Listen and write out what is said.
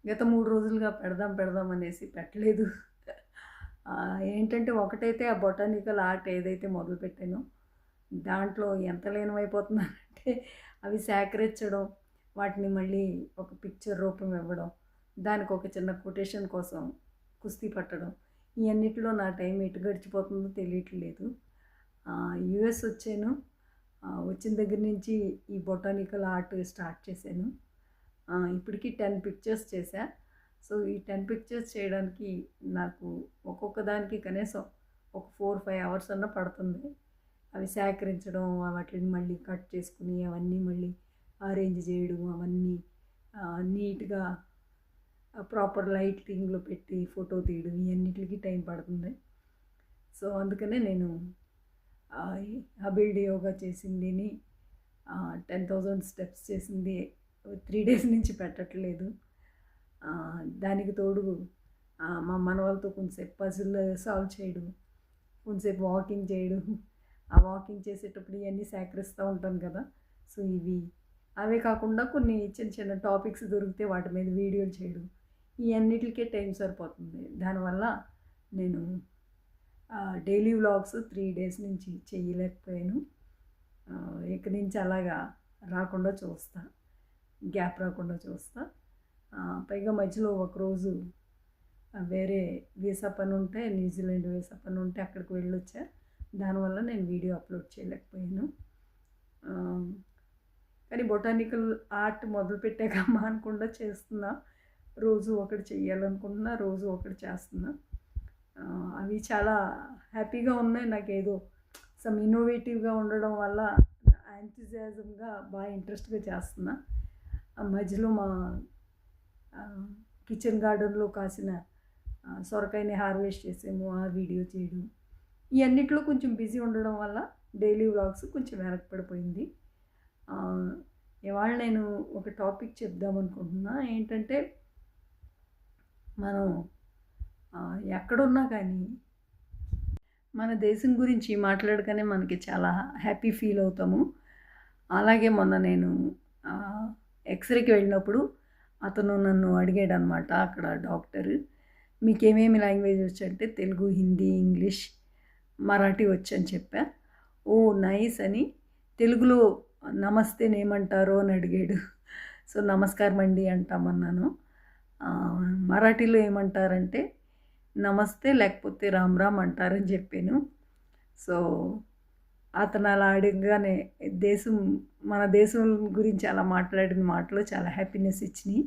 గత 3 రోజులుగా పెడదాం పెడదాం అనేసి పెట్టలేదు. ఏంటంటే ఒకటైతే ఆ బొటానికల్ ఆర్ట్ ఏదైతే మొదలుపెట్టానో, దాంట్లో ఎంత లీనమైపోతున్నానంటే అవి సేకరించడం, వాటిని మళ్ళీ ఒక పిక్చర్ రూపం ఇవ్వడం, దానికి ఒక చిన్న కొటేషన్ కోసం కుస్తీ పట్టడం, ఈ అన్నిటిలో నా టైం ఎటు గడిచిపోతుందో తెలియట్లేదు. యూఎస్ వచ్చాను. వచ్చిన దగ్గర నుంచి ఈ బొటానికల్ ఆర్ట్ స్టార్ట్ చేశాను. ఇప్పటికి 10 పిక్చర్స్ చేశా. సో, ఈ 10 పిక్చర్స్ చేయడానికి నాకు ఒక్కొక్క దానికి కనీసం ఒక 4, 5 అవర్స్ అన్నా పడుతుంది. అవి సేకరించడం, వాటిని మళ్ళీ కట్ చేసుకుని, అవన్నీ మళ్ళీ అరేంజ్ చేయడం, అవన్నీ నీట్‌గా ప్రాపర్ లైటింగ్‌లో పెట్టి ఫోటో తీయడం, ఇవన్నిటికి టైం పడుతుంది. సో, అందుకనే నేను హబిల్డ్ యోగా చేసిందిని 10,000 స్టెప్స్ చేసింది 3 డేస్ నుంచి పెట్టట్లేదు. దానికి తోడు మా మనవలతో కొంచెంసేపు పజిల్ సాల్వ్ చేయడం, కొంచెంసేపు వాకింగ్ చేయడం, ఆ వాకింగ్ చేసేటప్పుడు ఇవన్నీ సేకరిస్తూ ఉంటాను కదా. సో, అవే కాకుండా కొన్ని చిన్న చిన్న టాపిక్స్ దొరికితే వాటి మీద వీడియోలు చేయడం, ఈ అన్నిటికే టైం సరిపోతుంది. దానివల్ల నేను డైలీ వ్లాగ్స్ 3 డేస్ నుంచి చేయలేకపోయాను. ఇక నుంచి అలాగా రాకుండా చూస్తా, గ్యాప్ రాకుండా చూస్తా. పైగా మధ్యలో ఒకరోజు వేరే వీసా పని ఉంటే, న్యూజిలాండ్ వీసా పని ఉంటే అక్కడికి వెళ్ళొచ్చా. దానివల్ల నేను వీడియో అప్లోడ్ చేయలేకపోయాను. కానీ బొటానికల్ ఆర్ట్ మొదలుపెట్టాక మానకుండా చేస్తున్నా. రోజు ఒకటి చెయ్యాలనుకుంటున్నా, రోజు ఒకటి చేస్తున్నా. అవి చాలా హ్యాపీగా ఉన్నాయి. నాకేదో సమ్ ఇన్నోవేటివ్గా ఉండడం వల్ల ఎంతూజియాజంగా బాగా ఇంట్రెస్ట్గా చేస్తున్నా. మధ్యలో మా కిచెన్ గార్డెన్లో కాసిన సొరకాయని హార్వెస్ట్ చేసాము, ఆ వీడియో చేయడం, ఈ అన్నిట్లో కొంచెం బిజీ ఉండడం వల్ల డైలీ వ్లాగ్స్ కొంచెం వెనకపడిపోయింది. ఇవాళ నేను ఒక టాపిక్ చెప్దామనుకుంటున్నా. ఏంటంటే, మనం ఎక్కడున్నా కానీ మన దేశం గురించి మాట్లాడగానే మనకి చాలా హ్యాపీ ఫీల్ అవుతాము. అలాగే మొన్న నేను ఎక్స్రేకి వెళ్ళినప్పుడు అతను నన్ను అడిగాడు అనమాట. అక్కడ డాక్టర్, మీకేమేమి లాంగ్వేజ్ వచ్చంటే తెలుగు, హిందీ, ఇంగ్లీష్, మరాఠీ వచ్చని చెప్పా. ఓ నైస్ అని. తెలుగులో నమస్తేని ఏమంటారో అని అడిగాడు. సో, నమస్కారం అండి అంటామన్నాను. మరాఠీలో ఏమంటారంటే నమస్తే లేకపోతే రామ్ రామ్ అంటారని చెప్పాను. సో, అతను అలా అడగగానే మన దేశం గురించి అలా మాట్లాడిన మాటలు చాలా హ్యాపీనెస్ ఇచ్చినాయి.